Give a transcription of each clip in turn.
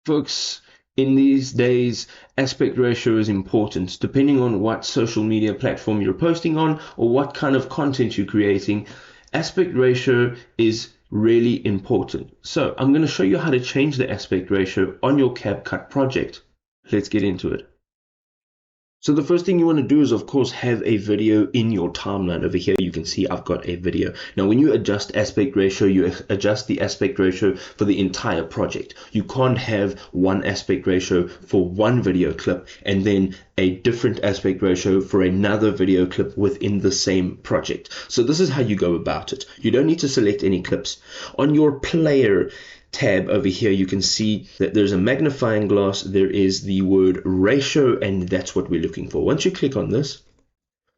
Folks, in these days, aspect ratio is important. Depending on what social media platform you're posting on or what kind of content you're creating, aspect ratio is really important. So I'm going to show you how to change the aspect ratio on your CapCut project. Let's get into it. So the first thing you want to do is, of course, have a video in your timeline. Over here, you can see I've got a video. Now, when you adjust aspect ratio, you adjust the aspect ratio for the entire project. You can't have one aspect ratio for one video clip and then a different aspect ratio for another video clip within the same project. So this is how you go about it. You don't need to select any clips. On your player tab over here, you can see that there's a magnifying glass, there is the word ratio, and that's what we're looking for. Once you click on this,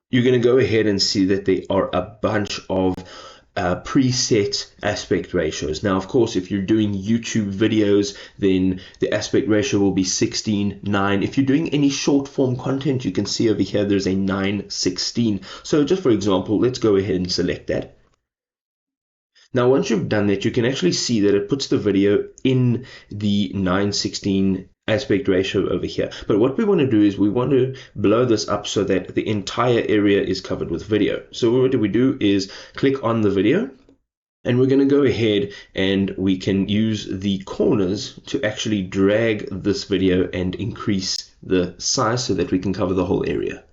you're going to go ahead and see that there are a bunch of preset aspect ratios. Now, of course, if you're doing YouTube videos, then the aspect ratio will be 16:9. If you're doing any short form content, you can see over here there's a 9:16. So just for example, let's go ahead and select that. Now, once you've done that, you can actually see that it puts the video in the 9:16 aspect ratio over here. But what we want to do is we want to blow this up so that the entire area is covered with video. So what we do is click on the video, and we're going to go ahead and we can use the corners to actually drag this video and increase the size so that we can cover the whole area.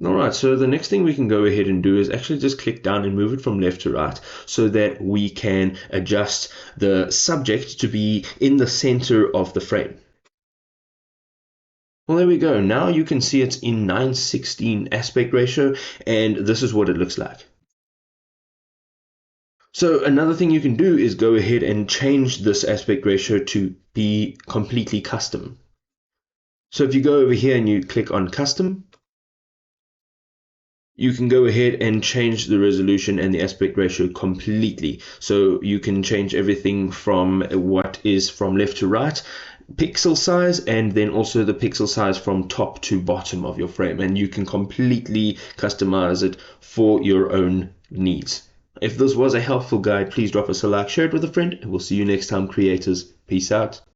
Alright, so the next thing we can go ahead and do is actually just click down and move it from left to right so that we can adjust the subject to be in the center of the frame. Well, there we go. Now you can see it's in 9:16 aspect ratio, and this is what it looks like. So another thing you can do is go ahead and change this aspect ratio to be completely custom. So if you go over here and you click on custom, you can go ahead and change the resolution and the aspect ratio completely. So you can change everything from what is from left to right, pixel size, and then also the pixel size from top to bottom of your frame. And you can completely customize it for your own needs. If this was a helpful guide, please drop us a like, share it with a friend, and we'll see you next time, creators. Peace out.